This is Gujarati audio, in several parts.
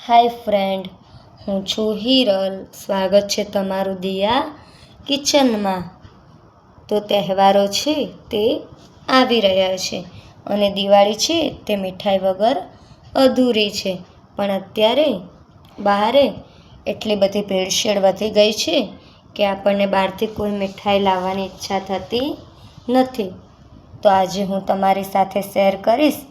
હાય ફ્રેન્ડ, હું છું હિરલ. સ્વાગત છે તમારું દિયા કિચનમાં. તો તહેવારો છે તે આવી રહ્યા છે અને દિવાળી છે તે મીઠાઈ વગર અધૂરી છે. પણ અત્યારે બહારે એટલી બધી ભેળસેળ વધી ગઈ છે કે આપણને બહારથી કોઈ મીઠાઈ લાવવાની ઈચ્છા થતી નથી. તો આજે હું તમારી સાથે શેર કરીશ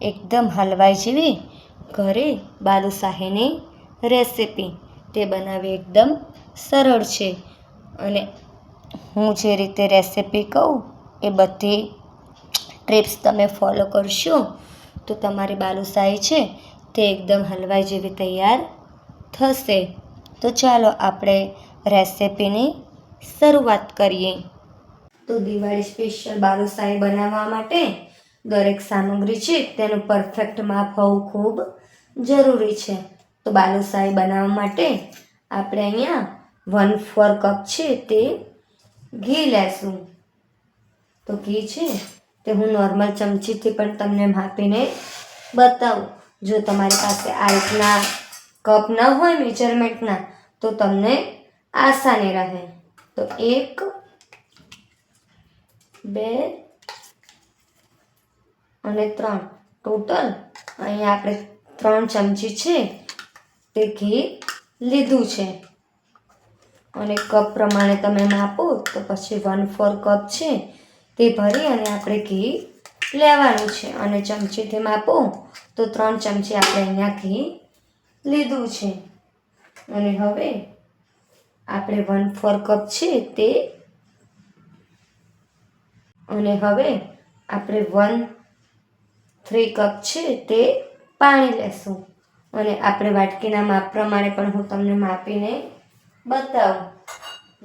એકદમ હલવાઈ જેવી ઘરે બાલુશાહીની રેસીપી. તે બનાવવી એકદમ સરળ છે અને હું જે રીતે રેસીપી કહું એ બધી ટિપ્સ તમે ફોલો કરશો તો તમારી બાલુશાહી છે તે એકદમ હલવાઈ જેવી તૈયાર થશે. તો ચાલો આપણે રેસીપીની શરૂઆત કરીએ. તો દિવાળી સ્પેશિયલ બાલુશાહી બનાવવા માટે દરેક સામગ્રી છે તેનું પરફેક્ટ માપ હોવું ખૂબ જરૂરી છે. તો બાલુશાહી બનાવવા માટે આપણે અહીંયા 1/4 કપ છે તે ઘી લેશું. તો ઘી છે તે હું નોર્મલ ચમચીથી પણ તમને માપીને બતાવું. જો તમારી પાસે આ રીતના કપ ન હોય મેજરમેન્ટના તો તમને આસાની રહે. તો 1, 2 અને 3 ટોટલ અહીંયા આપણે 3 ચમચી છે તે ઘી લીધું છે. અને કપ પ્રમાણે તમે માપો તો પછી 1/4 કપ છે તે ભરી અને આપણે ઘી લેવાનું છે. અને ચમચીથી માપો તો 3 ચમચી આપણે અહીંયા ઘી લીધું છે. અને હવે આપણે 1/4 કપ છે તે અને હવે આપણે 1/3 કપ છે તે પાણી લેશું. અને આપણે વાટકીના માપ પ્રમાણે પણ હું તમને માપીને બતાવું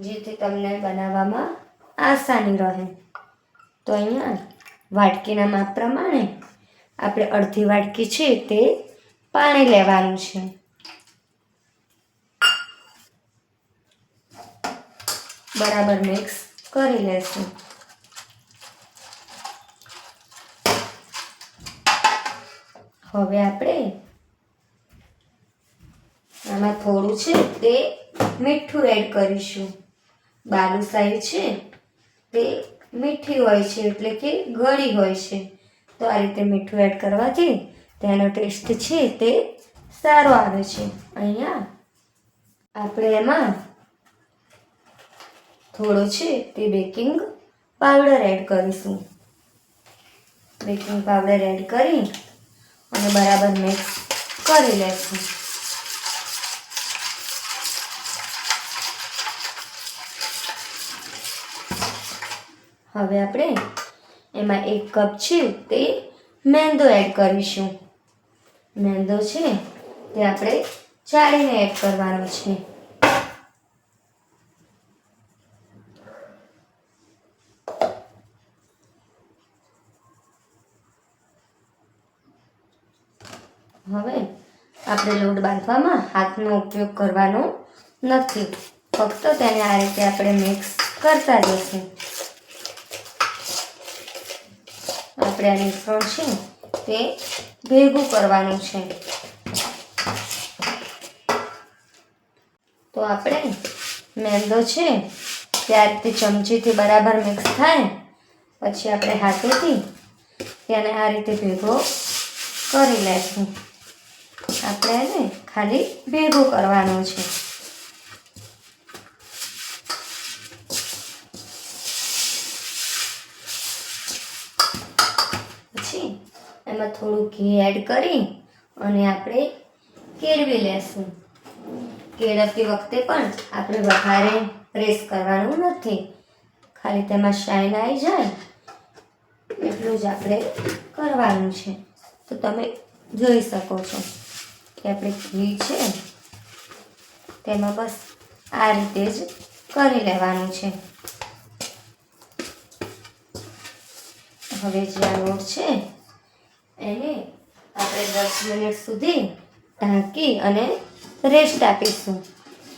જેથી તમને બનાવવામાં આસાની રહે. તો અહીંયા વાટકીના માપ પ્રમાણે આપણે અડધી વાટકી છે તે પાણી લેવાનું છે. બરાબર મિક્સ કરી લેશું. હવે આપણે આમાં થોડું છે તે મીઠું એડ કરીશું. બાલુશાહી છે તે મીઠી હોય છે એટલે કે ગળી હોય છે. તો આ રીતે મીઠું એડ કરવાથી તેનો ટેસ્ટ છે તે સારો આવે છે. અહીંયા આપણે એમાં થોડો છે તે બેકિંગ પાવડર એડ કરીશું. બેકિંગ પાવડર એડ કરી અને બરાબર મિક્સ કરી લેશું. હવે આપણે એમાં 1 કપ છે તે મેંદો એડ કરીશું. મેંદો છે તે આપણે ચાળીને એડ કરવાનો છે. હવે આપણે લોટ બાંધવામાં હાથનો ઉપયોગ કરવાનો નથી. ફક્ત તેને આ રીતે આપણે મિક્સ કરતા જઈશું. આપણે આ મિશ્રણ છે તે ભેગું કરવાનું છે. તો આપણે મેંદો છે તે આ રીતે ચમચીથી બરાબર મિક્સ થાય પછી આપણે હાથેથી તેને આ રીતે ભેગો કરી લઈશું. આપણે એને ખાલી ભેગું કરવાનું છે. પછી એમાં થોડું ઘી એડ કરી અને આપણે કેળવી લેશું. કેળવતી વખતે પણ આપણે વધારે પ્રેસ કરવાનું નથી. ખાલી તેમાં શાઇન આવી જાય એટલું જ આપણે કરવાનું છે. તો તમે જોઈ શકો છો કે આપણે ઘી છે તેમાં બસ આ રીતે જ કરી લેવાનું છે. હવે જે આ લોટ છે એને આપણે 10 મિનિટ સુધી ઢાંકી અને રેસ્ટ આપીશું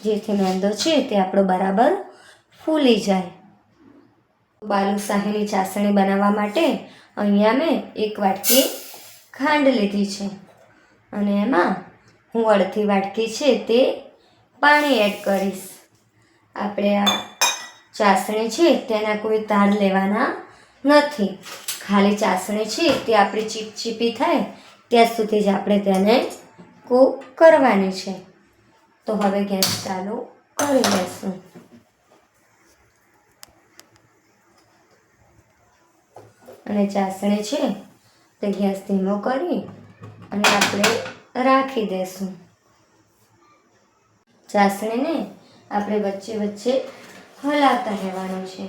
જેથી મેંદો છે તે આપણો બરાબર ફૂલી જાય. બાલુશાહીની ચાસણી બનાવવા માટે અહીંયા મેં 1 વાટકી ખાંડ લીધી છે અને એમાં હું અડધી વાટકી છે તે પાણી એડ કરીશ. આપણે આ ચાસણી છે તેના કોઈ તાર લેવાના નથી. ખાલી ચાસણી છે તે આપણી ચીપચીપી થાય ત્યાં સુધી જ આપણે તેને કૂક કરવાની છે. તો હવે ગેસ ચાલુ કરી લઈશું અને ચાસણી છે તે ગેસ ધીમો કરી અને આપણે રાખી દઈશું. ચાસણીને આપણે વચ્ચે વચ્ચે હલાવતા રહેવાનું છે.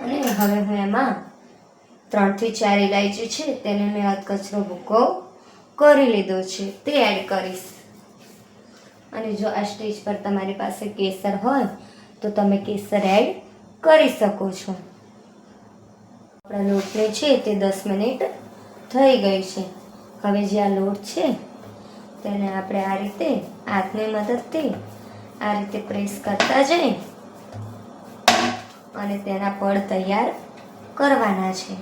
અને હવે હું એમાં 3 થી 4 ઇલાયચી છે તેને મેં અધકચરો ભૂકો કરી લીધો છે તે એડ કરીશ. અને જો આ સ્ટેજ પર તમારી પાસે કેસર હોય તો તમે કેસર એડ કરી શકો છો. આપણા લોટને છે તે 10 મિનિટ થઈ ગઈ છે. હવે જે આ લોટ છે તેને આપણે આ રીતે હાથની મદદથી આ રીતે પ્રેસ કરતા જઈ અને તેના પડ તૈયાર કરવાના છે.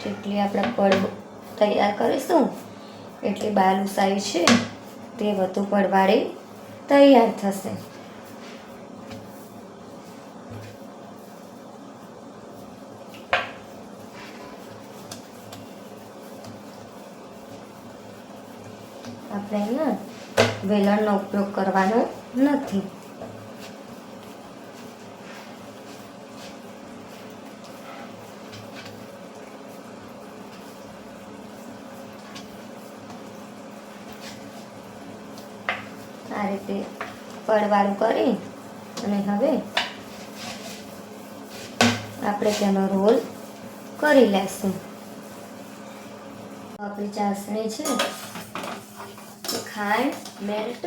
જેટલી આપણે પડ તૈયાર કરીશું એટલી બાલુશાહી છે તે વધુ પડવાળી તૈયાર થશે. આપણે અહીંયા વેલણનો ઉપયોગ કરવાનો નથી. આ રીતે પડવાળું કરી અને હવે આપણે તેનો રોલ કરી લેશું. આપણી ચાસણી છે તે ખાંડ મેલ્ટ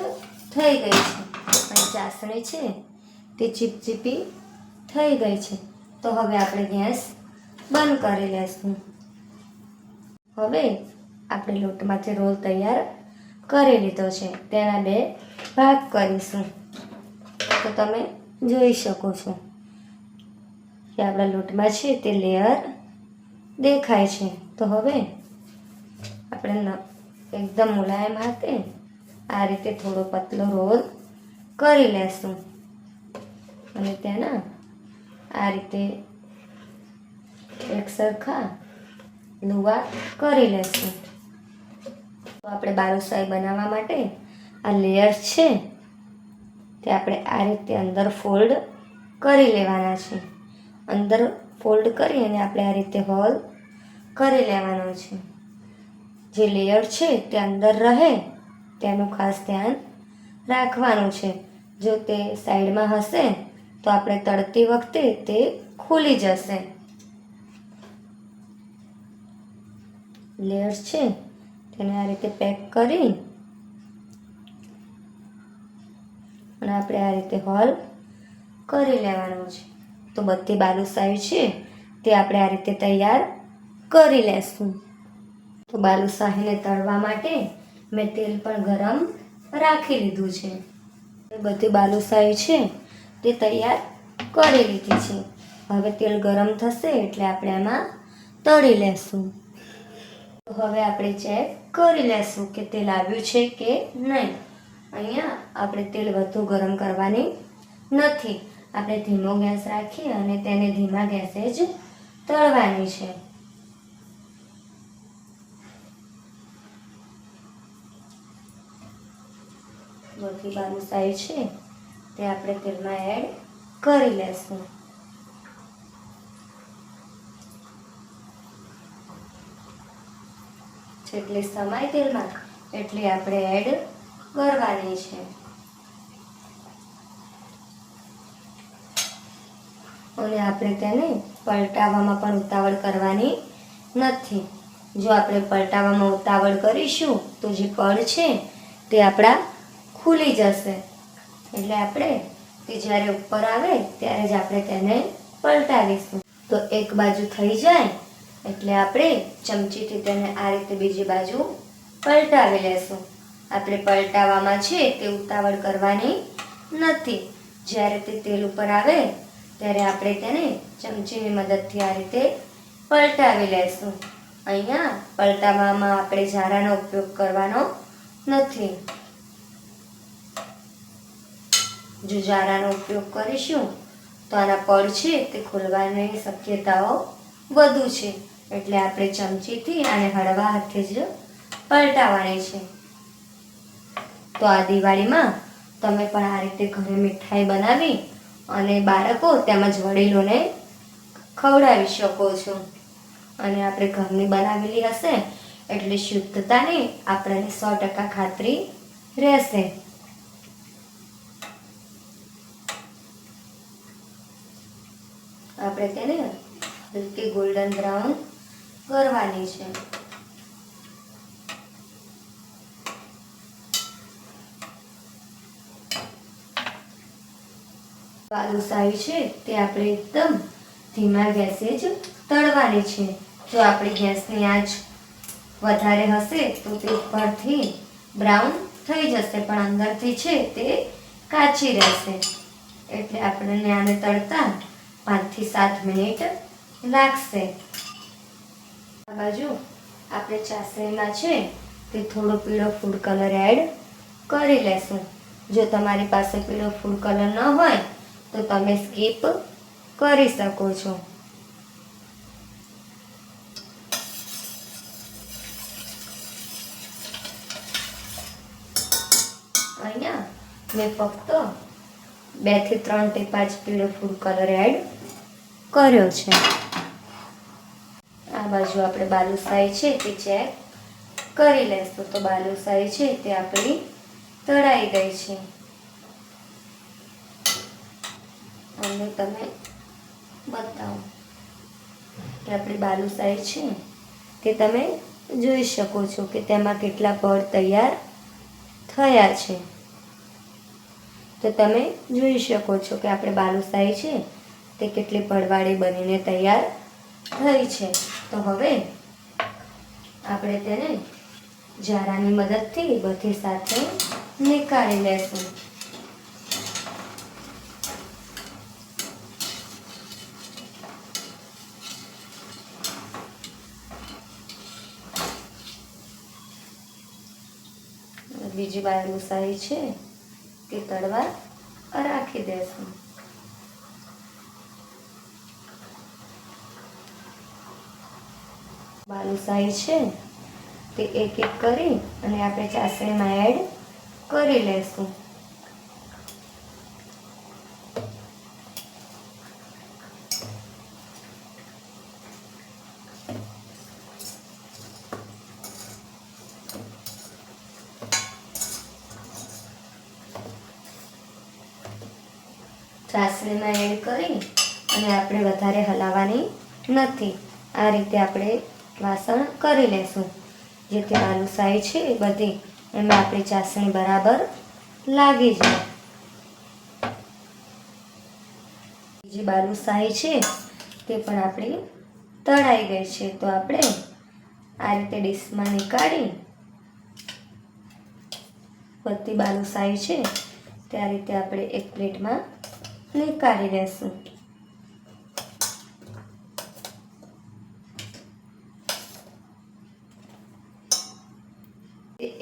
થઈ ગઈ છે અને ચાસણી છે તે ચીપચીપી થઈ ગઈ છે. તો હવે આપણે ગેસ બંધ કરી લેશું. હવે આપણે લોટમાંથી રોલ તૈયાર કરી લીધો છે. તેના 2 ભાગ કરીશું. તો તમે જોઈ શકો છો કે આપણા લોટમાં છે તે લેયર દેખાય છે. તો હવે આપણે એકદમ મુલાયમ હાથે આ રીતે થોડો પતલો રોલ કરી લેશું અને તેના આ રીતે એક સરખા લુવા કરી લેશું. તો આપણે બાલુશાહી બનાવવા માટે આ લેયર છે તે આપણે આ રીતે અંદર ફોલ્ડ કરી લેવાના છે. અંદર ફોલ્ડ કરી અને આપણે આ રીતે હોલ કરી લેવાનો છે. જે લેયર છે તે અંદર રહે તેનું ખાસ ધ્યાન રાખવાનું છે. જો તે સાઈડમાં હશે તો આપણે તળતી વખતે તે ખુલી જશે. લેયર છે તેને આ રીતે પેક કરી અને આપણે આ રીતે હોલ કરી લેવાનું છે. તો બધી બાલુશાહી છે તે આપણે આ રીતે તૈયાર કરી લેશું. તો બાલુશાહીને તળવા માટે મેં તેલ પણ ગરમ રાખી લીધું છે. બધી બાલુશાહી છે તે તૈયાર કરી લીધી છે. હવે તેલ ગરમ થશે એટલે આપણે એમાં તળી લેશું. તો હવે આપણે ચેક કરી લેશું કે તેલ આવ્યું છે કે નહીં. અહીંયા આપણે તેલ વધુ ગરમ કરવાની નથી. આપણે ધીમો ગેસ રાખી અને તેને ધીમા ગેસે જ તળવાની છે. બધી બાલુશાહી છે તે આપણે તેલમાં એડ કરી લેશું. જેટલી સમાય તેલમાં એટલી આપણે એડ કરવાની છે. અને આપણે તેને પલટાવવામાં પણ ઉતાવળ કરવાની નથી. જો આપણે પલટાવવામાં ઉતાવળ કરીશું તો જે પડ છે તે આપણા ખુલી જશે. એટલે આપણે તે જ્યારે ઉપર આવે ત્યારે જ આપણે તેને પલટાવીશું. તો એક બાજુ થઈ જાય એટલે આપણે ચમચીથી તેને આ રીતે બીજી બાજુ પલટાવી લેશું. આપણે પલટાવવામાં છે તે ઉતાવળ કરવાની નથી. જ્યારે તે તેલ ઉપર આવે ત્યારે આપણે તેને ચમચીની મદદથી આ રીતે પલટાવી લેશું. અહીંયા પલટાવવામાં આપણે જારાનો ઉપયોગ કરવાનો નથી. જો જારાનો ઉપયોગ કરીશું તો આના પડ છે તે ખોલવાની શક્યતાઓ વધુ છે, એટલે આપણે ચમચીથી આને હળવા હાથે જ પલટાવવાની છે. તો આ દિવાળીમાં તમે પણ આ રીતે ઘરે મીઠાઈ બનાવી અને બાળકો તેમજ વડીલોને ખવડાવી શકો છો. અને આપણે ઘરની બનાવેલી હશે એટલે શુદ્ધતાની આપણને 100% ખાતરી રહેશે. આપણે તેને હલકી ગોલ્ડન બ્રાઉન કરવાની છે. બાલુશાહી છે તે આપણે એકદમ ધીમા ગેસે જ તળવાની છે. જો આપણી ગેસની આંચ વધારે હશે તો તે ઉપરથી બ્રાઉન થઈ જશે, પણ અંદરથી છે તે કાચી રહેશે. એટલે આપણને આને તળતા 5 થી 7 મિનિટ લાગશે. આ બાજુ આપણે ચાસણીમાં છે તે થોડો પીળો ફૂડ કલર એડ કરી લેશું. જો તમારી પાસે પીળો ફૂડ કલર ન હોય તો તમે સ્કીપ કરી શકો છો. અહીંયા મેં ફક્ત 2 થી 3 ટીપા જ પીળો ફૂડ કલર એડ કર્યો છે. આ બાજુ આપણે બાલુશાહી છે તે ચેક કરી લેશું. તો બાલુશાહી છે તે આપણી તળાઈ ગઈ છે. અને તમે બતાવો કે આપણી બાલુશાહી છે તે તમે જોઈ શકો છો કે તેમાં કેટલા પડ તૈયાર થયા છે. તો તમે જોઈ શકો છો કે આપણે બાલુશાહી છે તે કેટલી પડવાળી બનીને તૈયાર થઈ છે. તો હવે આપણે તેને જારાની મદદથી બધી સાથે નીકાળી લેશું. બીજી બાલુશાહી છે તે તળવા રાખી દેશું. બાલુશાહી છે તે એક એક કરી અને આપણે ચાસણીમાં એડ કરી લેશું. ચાસણીમાં એડ કરી અને આપણે વધારે હલાવવાની નથી. આ રીતે આપણે વાસણ કરી લેશું જેથી બાલુશાહી છે એ બધી એમાં આપણી ચાસણી બરાબર લાગી જાય. બીજી બાલુશાહી છે તે પણ આપણી તળાઈ ગઈ છે. તો આપણે આ રીતે ડીશમાં નીકાળી બધી બાલુશાહી છે તે આ રીતે આપણે એક પ્લેટમાં નીકાળી લેશું.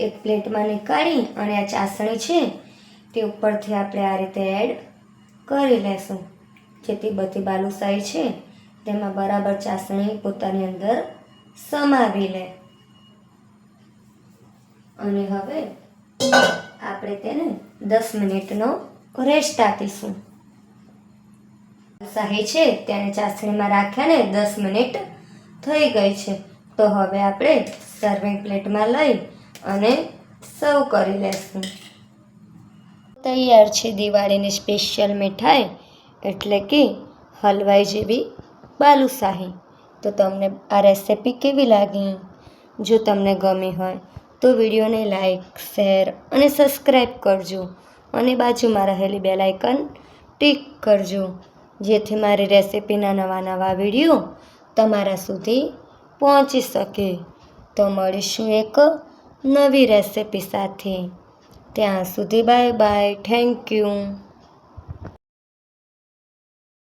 એક પ્લેટમાં નીકાળી અને આ ચાસણી છે તે ઉપરથી આપણે આ રીતે એડ કરી લેશું જેથી બધી બાલુશાહી છે તેમાં બરાબર ચાસણી પોતાની અંદર સમાવી લે. અને હવે આપણે તેને 10 મિનિટનો રેસ્ટ આપીશું. બાલુશાહી છે તેને ચાસણીમાં રાખ્યાને 10 મિનિટ થઈ ગઈ છે. તો હવે આપણે સર્વિંગ પ્લેટમાં લઈ અને સર્વ કરી લેશું. તૈયાર છે દિવાળીની સ્પેશિયલ મીઠાઈ એટલે કે હલવાઈ જેવી બાલુશાહી. તો તમને આ રેસિપી કેવી લાગી? જો તમને ગમી હોય તો વિડીયોને લાઈક, શેર અને સબસ્ક્રાઈબ કરજો અને બાજુમાં રહેલી બેલ આઇકન ટિક કરજો જેથી મારી રેસિપીના નવા વિડીયો તમારા સુધી પહોંચી શકે. તો મળીશું એક નવી રેસિપી સાથે. ત્યાં સુધી બાય બાય. Thank you.